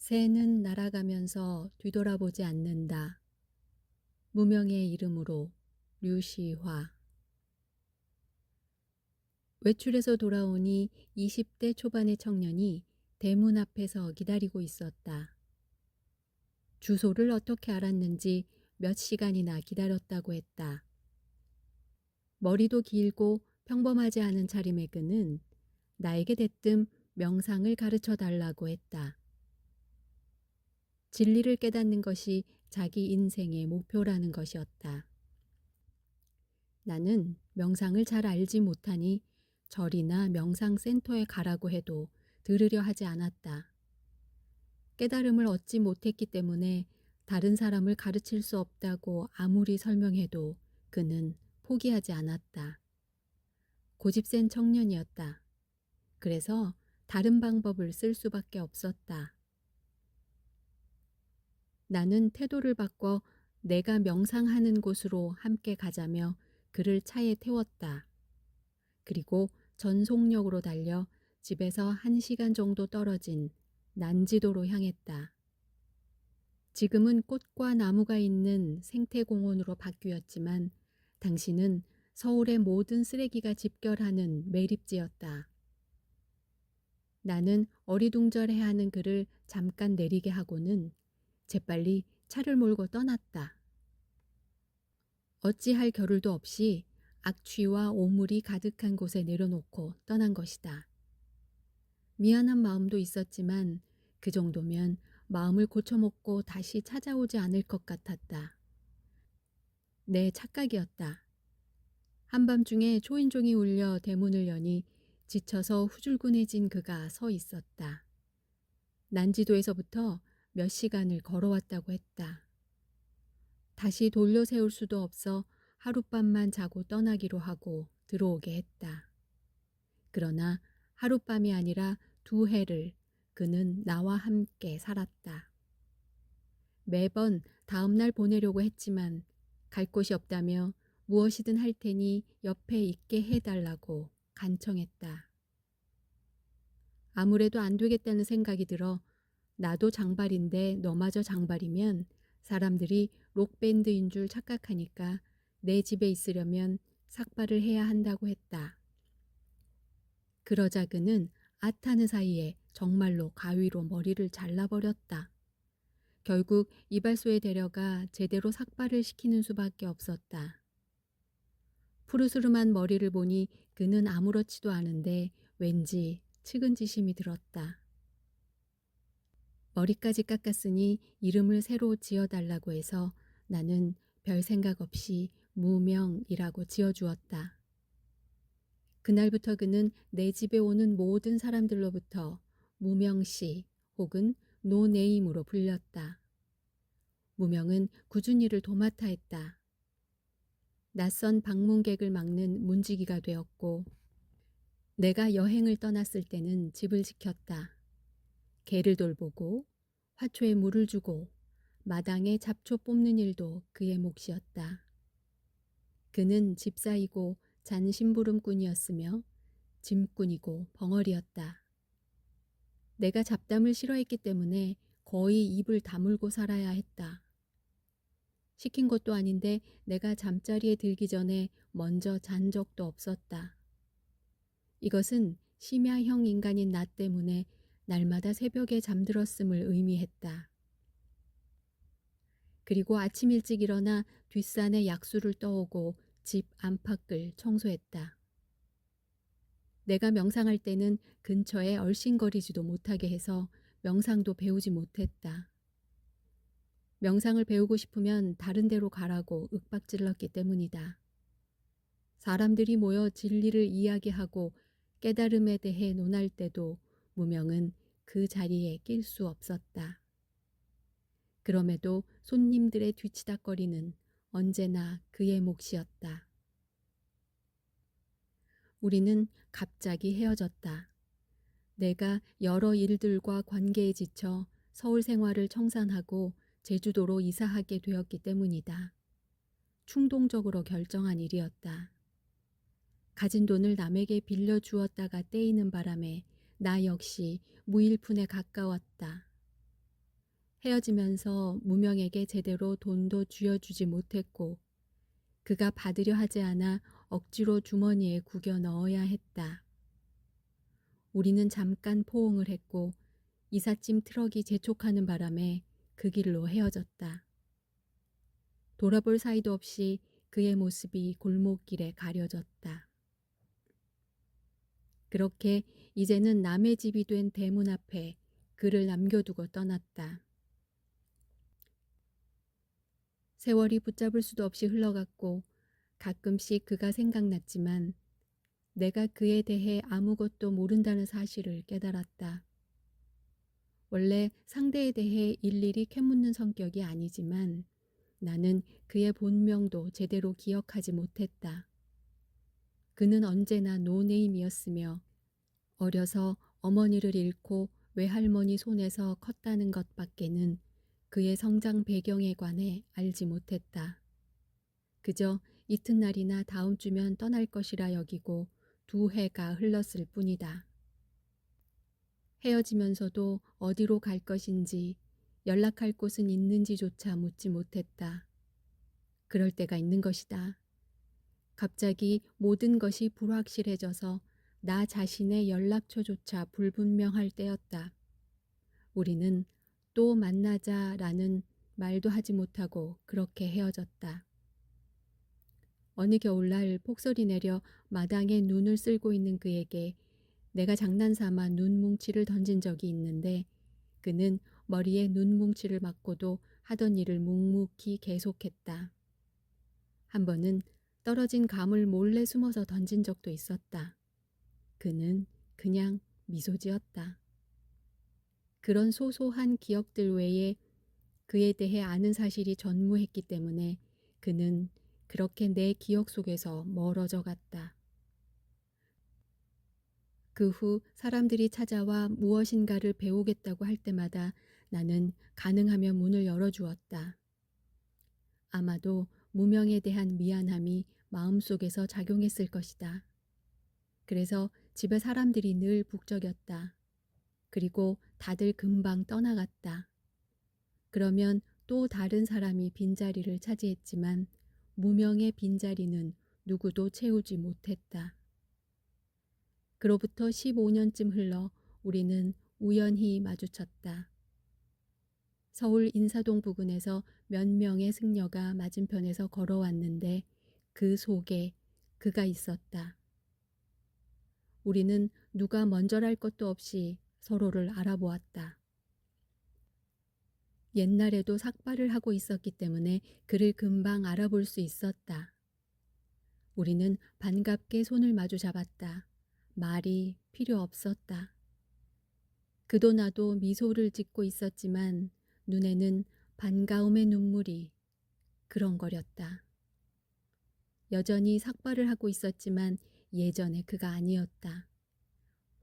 새는 날아가면서 뒤돌아보지 않는다. 무명의 이름으로 류시화. 외출해서 돌아오니 20대 초반의 청년이 대문 앞에서 기다리고 있었다. 주소를 어떻게 알았는지 몇 시간이나 기다렸다고 했다. 머리도 길고 평범하지 않은 차림의 그는 나에게 대뜸 명상을 가르쳐 달라고 했다. 진리를 깨닫는 것이 자기 인생의 목표라는 것이었다. 나는 명상을 잘 알지 못하니 절이나 명상센터에 가라고 해도 들으려 하지 않았다. 깨달음을 얻지 못했기 때문에 다른 사람을 가르칠 수 없다고 아무리 설명해도 그는 포기하지 않았다. 고집센 청년이었다. 그래서 다른 방법을 쓸 수밖에 없었다. 나는 태도를 바꿔 내가 명상하는 곳으로 함께 가자며 그를 차에 태웠다. 그리고 전속력으로 달려 집에서 1시간 정도 떨어진 난지도로 향했다. 지금은 꽃과 나무가 있는 생태공원으로 바뀌었지만 당시는 서울의 모든 쓰레기가 집결하는 매립지였다. 나는 어리둥절해하는 그를 잠깐 내리게 하고는 재빨리 차를 몰고 떠났다. 어찌할 겨를도 없이 악취와 오물이 가득한 곳에 내려놓고 떠난 것이다. 미안한 마음도 있었지만 그 정도면 마음을 고쳐먹고 다시 찾아오지 않을 것 같았다. 내 착각이었다. 한밤중에 초인종이 울려 대문을 여니 지쳐서 후줄근해진 그가 서 있었다. 난지도에서부터 몇 시간을 걸어왔다고 했다. 다시 돌려 세울 수도 없어 하룻밤만 자고 떠나기로 하고 들어오게 했다. 그러나 하룻밤이 아니라 2해를 그는 나와 함께 살았다. 매번 다음날 보내려고 했지만 갈 곳이 없다며 무엇이든 할 테니 옆에 있게 해달라고 간청했다. 아무래도 안 되겠다는 생각이 들어 나도 장발인데 너마저 장발이면 사람들이 록밴드인 줄 착각하니까 내 집에 있으려면 삭발을 해야 한다고 했다. 그러자 그는 앗하는 사이에 정말로 가위로 머리를 잘라버렸다. 결국 이발소에 데려가 제대로 삭발을 시키는 수밖에 없었다. 푸르스름한 머리를 보니 그는 아무렇지도 않은데 왠지 측은지심이 들었다. 머리까지 깎았으니 이름을 새로 지어달라고 해서 나는 별 생각 없이 무명이라고 지어주었다. 그날부터 그는 내 집에 오는 모든 사람들로부터 무명씨 혹은 노네임으로 불렸다. 무명은 꾸준히 일을 도맡아 했다. 낯선 방문객을 막는 문지기가 되었고 내가 여행을 떠났을 때는 집을 지켰다. 개를 돌보고 화초에 물을 주고 마당에 잡초 뽑는 일도 그의 몫이었다. 그는 집사이고 잔심부름꾼이었으며 짐꾼이고 벙어리였다. 내가 잡담을 싫어했기 때문에 거의 입을 다물고 살아야 했다. 시킨 것도 아닌데 내가 잠자리에 들기 전에 먼저 잔 적도 없었다. 이것은 심야형 인간인 나 때문에 날마다 새벽에 잠들었음을 의미했다. 그리고 아침 일찍 일어나 뒷산에 약수를 떠오고 집 안팎을 청소했다. 내가 명상할 때는 근처에 얼씬거리지도 못하게 해서 명상도 배우지 못했다. 명상을 배우고 싶으면 다른 데로 가라고 윽박질렀기 때문이다. 사람들이 모여 진리를 이야기하고 깨달음에 대해 논할 때도 무명은 그 자리에 낄 수 없었다. 그럼에도 손님들의 뒤치다거리는 언제나 그의 몫이었다. 우리는 갑자기 헤어졌다. 내가 여러 일들과 관계에 지쳐 서울 생활을 청산하고 제주도로 이사하게 되었기 때문이다. 충동적으로 결정한 일이었다. 가진 돈을 남에게 빌려주었다가 떼이는 바람에 나 역시 무일푼에 가까웠다. 헤어지면서 무명에게 제대로 돈도 쥐어주지 못했고 그가 받으려 하지 않아 억지로 주머니에 구겨 넣어야 했다. 우리는 잠깐 포옹을 했고 이삿짐 트럭이 재촉하는 바람에 그 길로 헤어졌다. 돌아볼 사이도 없이 그의 모습이 골목길에 가려졌다. 그렇게 이제는 남의 집이 된 대문 앞에 그를 남겨두고 떠났다. 세월이 붙잡을 수도 없이 흘러갔고 가끔씩 그가 생각났지만 내가 그에 대해 아무것도 모른다는 사실을 깨달았다. 원래 상대에 대해 일일이 캐묻는 성격이 아니지만 나는 그의 본명도 제대로 기억하지 못했다. 그는 언제나 노네임이었으며 어려서 어머니를 잃고 외할머니 손에서 컸다는 것밖에는 그의 성장 배경에 관해 알지 못했다. 그저 이튿날이나 다음 주면 떠날 것이라 여기고 2해가 흘렀을 뿐이다. 헤어지면서도 어디로 갈 것인지 연락할 곳은 있는지조차 묻지 못했다. 그럴 때가 있는 것이다. 갑자기 모든 것이 불확실해져서 나 자신의 연락처조차 불분명할 때였다. 우리는 또 만나자라는 말도 하지 못하고 그렇게 헤어졌다. 어느 겨울날 폭설이 내려 마당에 눈을 쓸고 있는 그에게 내가 장난삼아 눈뭉치를 던진 적이 있는데 그는 머리에 눈뭉치를 맞고도 하던 일을 묵묵히 계속했다. 한 번은 떨어진 감을 몰래 숨어서 던진 적도 있었다. 그는 그냥 미소 지었다. 그런 소소한 기억들 외에 그에 대해 아는 사실이 전무했기 때문에 그는 그렇게 내 기억 속에서 멀어져 갔다. 그 후 사람들이 찾아와 무엇인가를 배우겠다고 할 때마다 나는 가능하면 문을 열어주었다. 아마도 무명에 대한 미안함이 마음속에서 작용했을 것이다. 그래서 집에 사람들이 늘 북적였다. 그리고 다들 금방 떠나갔다. 그러면 또 다른 사람이 빈자리를 차지했지만 무명의 빈자리는 누구도 채우지 못했다. 그로부터 15년쯤 흘러 우리는 우연히 마주쳤다. 서울 인사동 부근에서 몇 명의 승려가 맞은편에서 걸어왔는데 그 속에 그가 있었다. 우리는 누가 먼저랄 것도 없이 서로를 알아보았다. 옛날에도 삭발을 하고 있었기 때문에 그를 금방 알아볼 수 있었다. 우리는 반갑게 손을 마주 잡았다. 말이 필요 없었다. 그도 나도 미소를 짓고 있었지만 눈에는 반가움의 눈물이 그렁거렸다. 여전히 삭발을 하고 있었지만 예전의 그가 아니었다.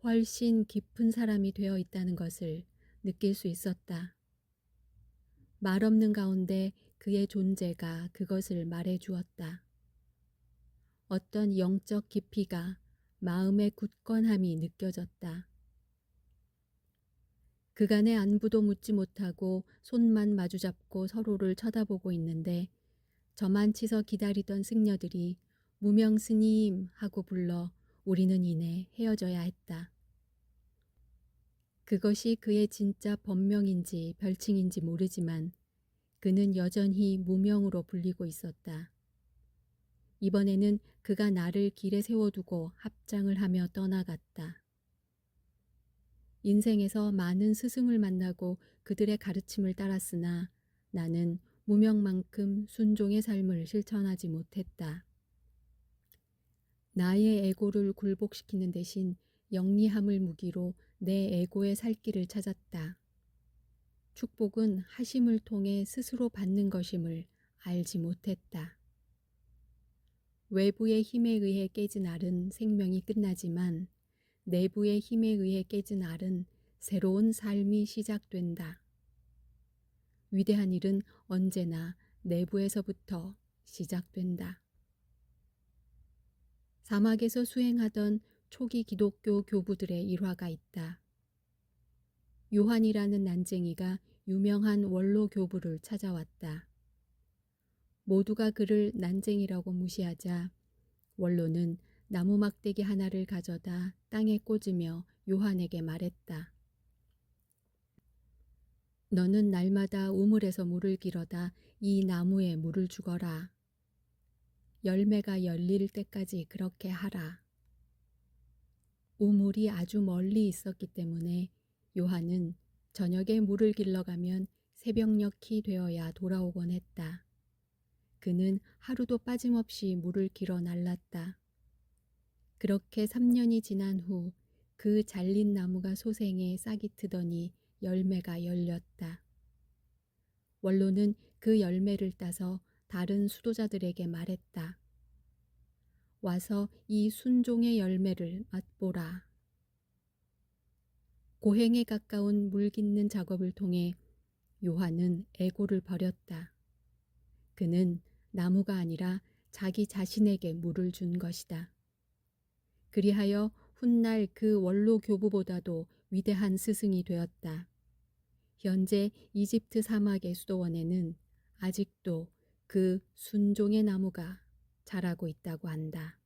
훨씬 깊은 사람이 되어 있다는 것을 느낄 수 있었다. 말 없는 가운데 그의 존재가 그것을 말해 주었다. 어떤 영적 깊이가 마음의 굳건함이 느껴졌다. 그간의 안부도 묻지 못하고 손만 마주잡고 서로를 쳐다보고 있는데 저만 치서 기다리던 승려들이 무명 스님 하고 불러 우리는 이내 헤어져야 했다. 그것이 그의 진짜 본명인지 별칭인지 모르지만 그는 여전히 무명으로 불리고 있었다. 이번에는 그가 나를 길에 세워두고 합장을 하며 떠나갔다. 인생에서 많은 스승을 만나고 그들의 가르침을 따랐으나 나는 무명만큼 순종의 삶을 실천하지 못했다. 나의 에고를 굴복시키는 대신 영리함을 무기로 내 에고의 살 길을 찾았다. 축복은 하심을 통해 스스로 받는 것임을 알지 못했다. 외부의 힘에 의해 깨진 알은 생명이 끝나지만 내부의 힘에 의해 깨진 알은 새로운 삶이 시작된다. 위대한 일은 언제나 내부에서부터 시작된다. 사막에서 수행하던 초기 기독교 교부들의 일화가 있다. 요한이라는 난쟁이가 유명한 원로 교부를 찾아왔다. 모두가 그를 난쟁이라고 무시하자 원로는 나무 막대기 하나를 가져다 땅에 꽂으며 요한에게 말했다. 너는 날마다 우물에서 물을 길어다 이 나무에 물을 주거라. 열매가 열릴 때까지 그렇게 하라. 우물이 아주 멀리 있었기 때문에 요한은 저녁에 물을 길러가면 새벽녘이 되어야 돌아오곤 했다. 그는 하루도 빠짐없이 물을 길어 날랐다. 그렇게 3년이 지난 후 그 잘린 나무가 소생해 싹이 트더니 열매가 열렸다. 원로는 그 열매를 따서 다른 수도자들에게 말했다. 와서 이 순종의 열매를 맛보라. 고행에 가까운 물 깃는 작업을 통해 요한은 애고를 버렸다. 그는 나무가 아니라 자기 자신에게 물을 준 것이다. 그리하여 훗날 그 원로 교부보다도 위대한 스승이 되었다. 현재 이집트 사막의 수도원에는 아직도 그 순종의 나무가 자라고 있다고 한다.